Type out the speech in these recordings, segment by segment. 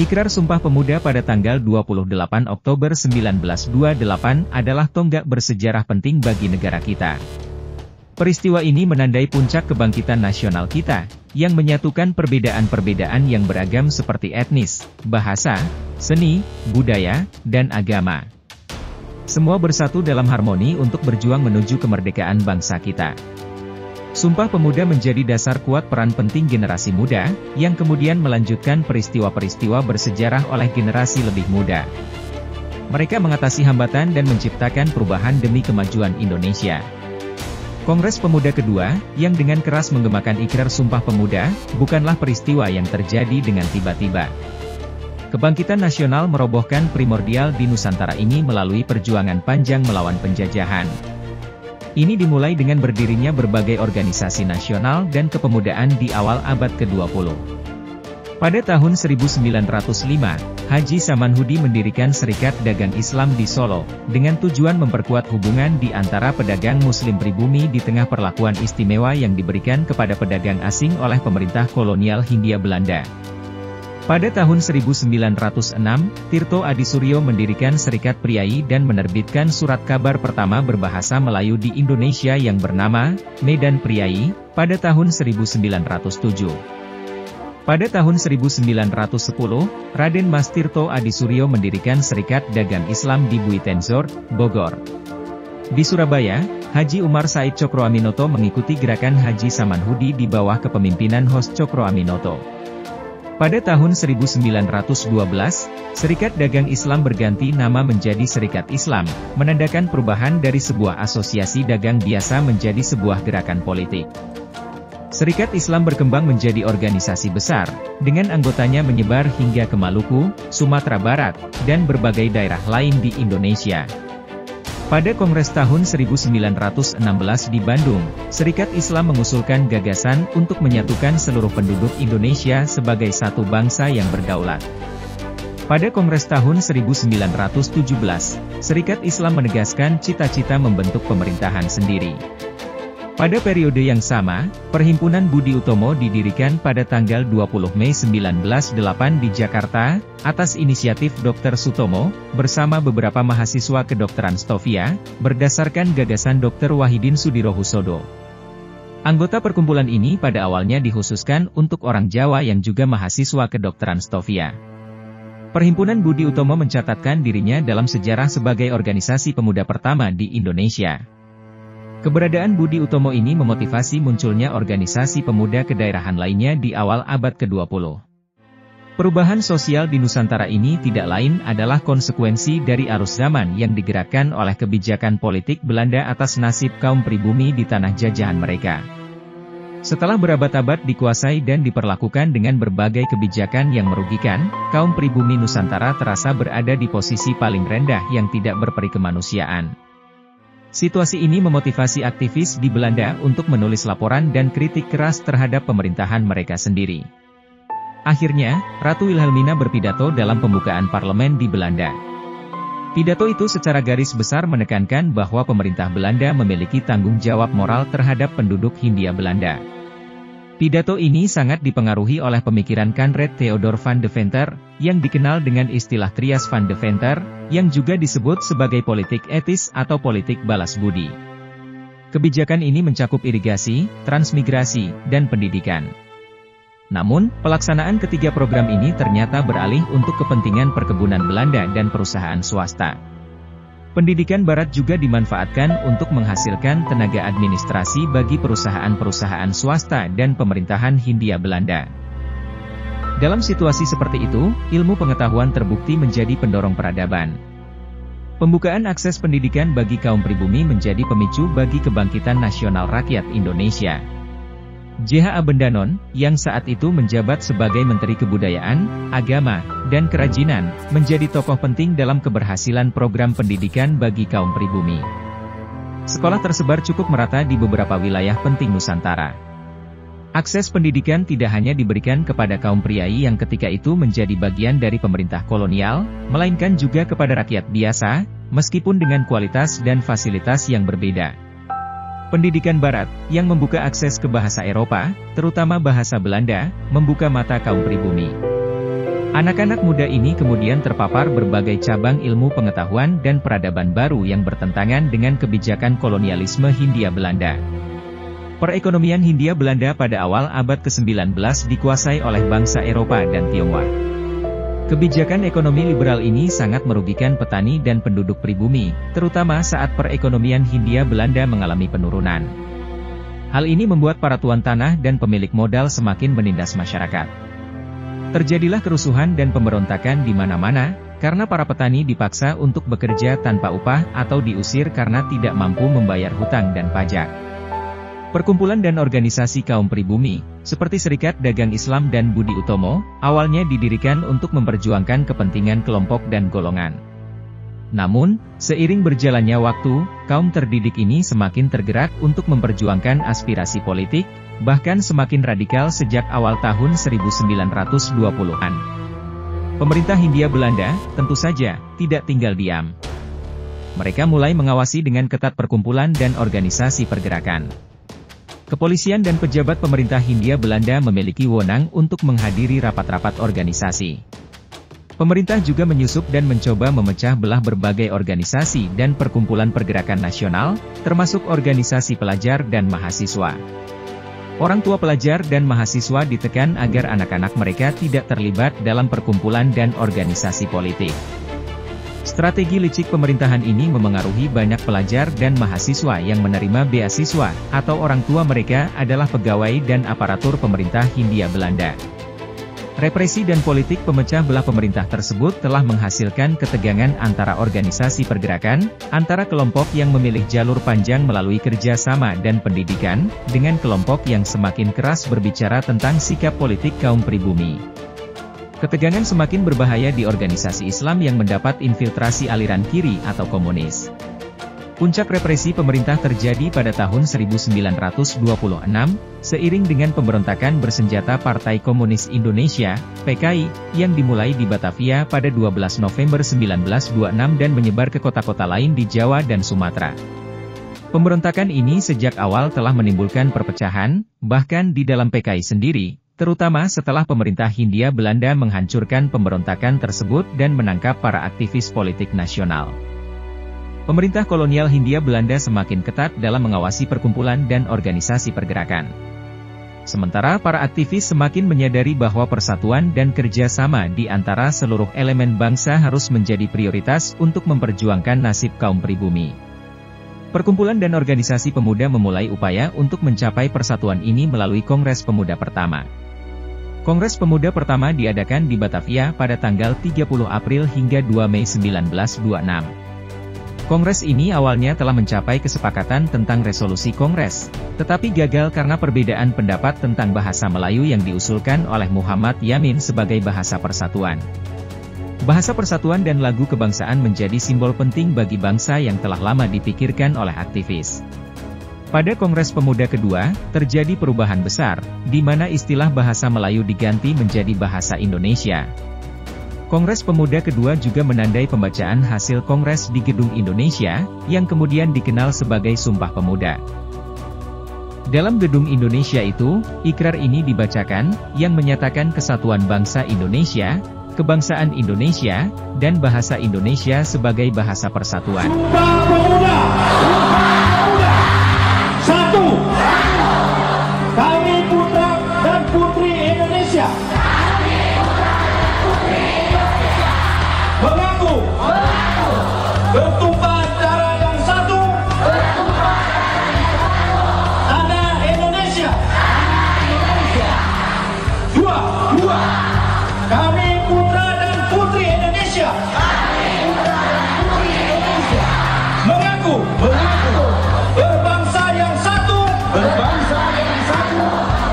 Ikrar Sumpah Pemuda pada tanggal 28 Oktober 1928 adalah tonggak bersejarah penting bagi negara kita. Peristiwa ini menandai puncak kebangkitan nasional kita, yang menyatukan perbedaan-perbedaan yang beragam seperti etnis, bahasa, seni, budaya, dan agama. Semua bersatu dalam harmoni untuk berjuang menuju kemerdekaan bangsa kita. Sumpah Pemuda menjadi dasar kuat peran penting generasi muda, yang kemudian melanjutkan peristiwa-peristiwa bersejarah oleh generasi lebih muda. Mereka mengatasi hambatan dan menciptakan perubahan demi kemajuan Indonesia. Kongres Pemuda kedua, yang dengan keras menggemakan ikrar Sumpah Pemuda, bukanlah peristiwa yang terjadi dengan tiba-tiba. Kebangkitan nasional merobohkan primordial di Nusantara ini melalui perjuangan panjang melawan penjajahan. Ini dimulai dengan berdirinya berbagai organisasi nasional dan kepemudaan di awal abad ke-20. Pada tahun 1905, Haji Samanhudi mendirikan Serikat Dagang Islam di Solo, dengan tujuan memperkuat hubungan di antara pedagang Muslim pribumi di tengah perlakuan istimewa yang diberikan kepada pedagang asing oleh pemerintah kolonial Hindia Belanda. Pada tahun 1906, Tirto Adisuryo mendirikan Serikat Priai dan menerbitkan surat kabar pertama berbahasa Melayu di Indonesia yang bernama Medan Priai, pada tahun 1907. Pada tahun 1910, Raden Mas Tirto Adisuryo mendirikan Serikat Dagang Islam di Buitenzor, Bogor. Di Surabaya, Haji Umar Said Cokroaminoto mengikuti gerakan Haji Samanhudi di bawah kepemimpinan Hos Cokroaminoto. Pada tahun 1912, Serikat Dagang Islam berganti nama menjadi Serikat Islam, menandakan perubahan dari sebuah asosiasi dagang biasa menjadi sebuah gerakan politik. Serikat Islam berkembang menjadi organisasi besar, dengan anggotanya menyebar hingga ke Maluku, Sumatera Barat, dan berbagai daerah lain di Indonesia. Pada Kongres tahun 1916 di Bandung, Serikat Islam mengusulkan gagasan untuk menyatukan seluruh penduduk Indonesia sebagai satu bangsa yang berdaulat. Pada Kongres tahun 1917, Serikat Islam menegaskan cita-cita membentuk pemerintahan sendiri. Pada periode yang sama, Perhimpunan Budi Utomo didirikan pada tanggal 20 Mei 1908 di Jakarta, atas inisiatif Dr. Sutomo, bersama beberapa mahasiswa kedokteran Stovia, berdasarkan gagasan Dr. Wahidin Sudirohusodo. Anggota perkumpulan ini pada awalnya dikhususkan untuk orang Jawa yang juga mahasiswa kedokteran Stovia. Perhimpunan Budi Utomo mencatatkan dirinya dalam sejarah sebagai organisasi pemuda pertama di Indonesia. Keberadaan Budi Utomo ini memotivasi munculnya organisasi pemuda kedaerahan lainnya di awal abad ke-20. Perubahan sosial di Nusantara ini tidak lain adalah konsekuensi dari arus zaman yang digerakkan oleh kebijakan politik Belanda atas nasib kaum pribumi di tanah jajahan mereka. Setelah berabad-abad dikuasai dan diperlakukan dengan berbagai kebijakan yang merugikan, kaum pribumi Nusantara terasa berada di posisi paling rendah yang tidak berperi kemanusiaan. Situasi ini memotivasi aktivis di Belanda untuk menulis laporan dan kritik keras terhadap pemerintahan mereka sendiri. Akhirnya, Ratu Wilhelmina berpidato dalam pembukaan parlemen di Belanda. Pidato itu secara garis besar menekankan bahwa pemerintah Belanda memiliki tanggung jawab moral terhadap penduduk Hindia Belanda. Pidato ini sangat dipengaruhi oleh pemikiran Conrad Theodor van Deventer, yang dikenal dengan istilah Trias van Deventer, yang juga disebut sebagai politik etis atau politik balas budi. Kebijakan ini mencakup irigasi, transmigrasi, dan pendidikan. Namun, pelaksanaan ketiga program ini ternyata beralih untuk kepentingan perkebunan Belanda dan perusahaan swasta. Pendidikan Barat juga dimanfaatkan untuk menghasilkan tenaga administrasi bagi perusahaan-perusahaan swasta dan pemerintahan Hindia Belanda. Dalam situasi seperti itu, ilmu pengetahuan terbukti menjadi pendorong peradaban. Pembukaan akses pendidikan bagi kaum pribumi menjadi pemicu bagi kebangkitan nasional rakyat Indonesia. J.H.A. Bendanon, yang saat itu menjabat sebagai Menteri Kebudayaan, Agama, dan Kerajinan, menjadi tokoh penting dalam keberhasilan program pendidikan bagi kaum pribumi. Sekolah tersebar cukup merata di beberapa wilayah penting Nusantara. Akses pendidikan tidak hanya diberikan kepada kaum priai yang ketika itu menjadi bagian dari pemerintah kolonial, melainkan juga kepada rakyat biasa, meskipun dengan kualitas dan fasilitas yang berbeda. Pendidikan Barat, yang membuka akses ke bahasa Eropa, terutama bahasa Belanda, membuka mata kaum pribumi. Anak-anak muda ini kemudian terpapar berbagai cabang ilmu pengetahuan dan peradaban baru yang bertentangan dengan kebijakan kolonialisme Hindia Belanda. Perekonomian Hindia Belanda pada awal abad ke-19 dikuasai oleh bangsa Eropa dan Tionghoa. Kebijakan ekonomi liberal ini sangat merugikan petani dan penduduk pribumi, terutama saat perekonomian Hindia Belanda mengalami penurunan. Hal ini membuat para tuan tanah dan pemilik modal semakin menindas masyarakat. Terjadilah kerusuhan dan pemberontakan di mana-mana, karena para petani dipaksa untuk bekerja tanpa upah atau diusir karena tidak mampu membayar hutang dan pajak. Perkumpulan dan organisasi kaum pribumi, seperti Serikat Dagang Islam dan Budi Utomo, awalnya didirikan untuk memperjuangkan kepentingan kelompok dan golongan. Namun, seiring berjalannya waktu, kaum terdidik ini semakin tergerak untuk memperjuangkan aspirasi politik, bahkan semakin radikal sejak awal tahun 1920-an. Pemerintah Hindia Belanda, tentu saja, tidak tinggal diam. Mereka mulai mengawasi dengan ketat perkumpulan dan organisasi pergerakan. Kepolisian dan pejabat pemerintah Hindia Belanda memiliki wewenang untuk menghadiri rapat-rapat organisasi. Pemerintah juga menyusup dan mencoba memecah belah berbagai organisasi dan perkumpulan pergerakan nasional, termasuk organisasi pelajar dan mahasiswa. Orang tua pelajar dan mahasiswa ditekan agar anak-anak mereka tidak terlibat dalam perkumpulan dan organisasi politik. Strategi licik pemerintahan ini memengaruhi banyak pelajar dan mahasiswa yang menerima beasiswa, atau orang tua mereka adalah pegawai dan aparatur pemerintah Hindia Belanda. Represi dan politik pemecah belah pemerintah tersebut telah menghasilkan ketegangan antara organisasi pergerakan, antara kelompok yang memilih jalur panjang melalui kerjasama dan pendidikan, dengan kelompok yang semakin keras berbicara tentang sikap politik kaum pribumi. Ketegangan semakin berbahaya di organisasi Islam yang mendapat infiltrasi aliran kiri atau komunis. Puncak represi pemerintah terjadi pada tahun 1926, seiring dengan pemberontakan bersenjata Partai Komunis Indonesia, PKI, yang dimulai di Batavia pada 12 November 1926 dan menyebar ke kota-kota lain di Jawa dan Sumatera. Pemberontakan ini sejak awal telah menimbulkan perpecahan, bahkan di dalam PKI sendiri, terutama setelah pemerintah Hindia Belanda menghancurkan pemberontakan tersebut dan menangkap para aktivis politik nasional. Pemerintah kolonial Hindia Belanda semakin ketat dalam mengawasi perkumpulan dan organisasi pergerakan. Sementara para aktivis semakin menyadari bahwa persatuan dan kerjasama di antara seluruh elemen bangsa harus menjadi prioritas untuk memperjuangkan nasib kaum pribumi. Perkumpulan dan organisasi pemuda memulai upaya untuk mencapai persatuan ini melalui Kongres Pemuda pertama. Kongres Pemuda pertama diadakan di Batavia pada tanggal 30 April hingga 2 Mei 1926. Kongres ini awalnya telah mencapai kesepakatan tentang resolusi Kongres, tetapi gagal karena perbedaan pendapat tentang bahasa Melayu yang diusulkan oleh Muhammad Yamin sebagai bahasa persatuan. Bahasa persatuan dan lagu kebangsaan menjadi simbol penting bagi bangsa yang telah lama dipikirkan oleh aktivis. Pada Kongres Pemuda kedua, terjadi perubahan besar, di mana istilah bahasa Melayu diganti menjadi bahasa Indonesia. Kongres Pemuda kedua juga menandai pembacaan hasil Kongres di Gedung Indonesia, yang kemudian dikenal sebagai Sumpah Pemuda. Dalam Gedung Indonesia itu, ikrar ini dibacakan, yang menyatakan kesatuan bangsa Indonesia, kebangsaan Indonesia, dan bahasa Indonesia sebagai bahasa persatuan. Sumpah Pemuda! Satu, kami putra dan putri Indonesia mengaku bertumpah darah yang satu, tanah Indonesia. Dua, kami putra dan putri Indonesia mengaku berbangsa yang satu,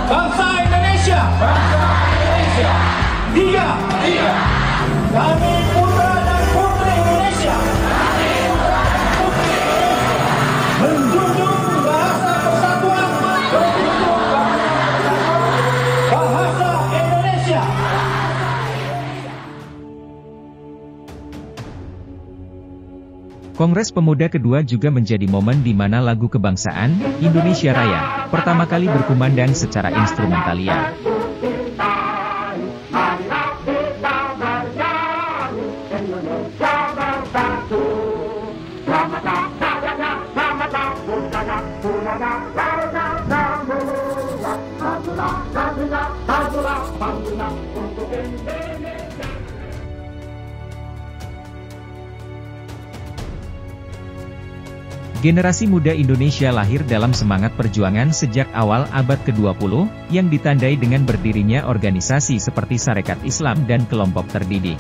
bangsa Indonesia. Tiga, kami putra dan putri Indonesia menjunjung bahasa persatuan, bahasa Indonesia. Kongres Pemuda kedua juga menjadi momen di mana lagu kebangsaan, Indonesia Raya, pertama kali berkumandang secara instrumentalia. Generasi muda Indonesia lahir dalam semangat perjuangan sejak awal abad ke-20, yang ditandai dengan berdirinya organisasi seperti Sarekat Islam dan kelompok terdidik.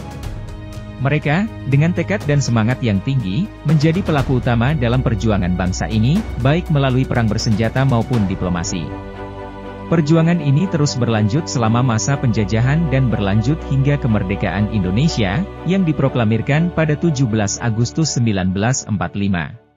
Mereka, dengan tekad dan semangat yang tinggi, menjadi pelaku utama dalam perjuangan bangsa ini, baik melalui perang bersenjata maupun diplomasi. Perjuangan ini terus berlanjut selama masa penjajahan dan berlanjut hingga kemerdekaan Indonesia, yang diproklamirkan pada 17 Agustus 1945.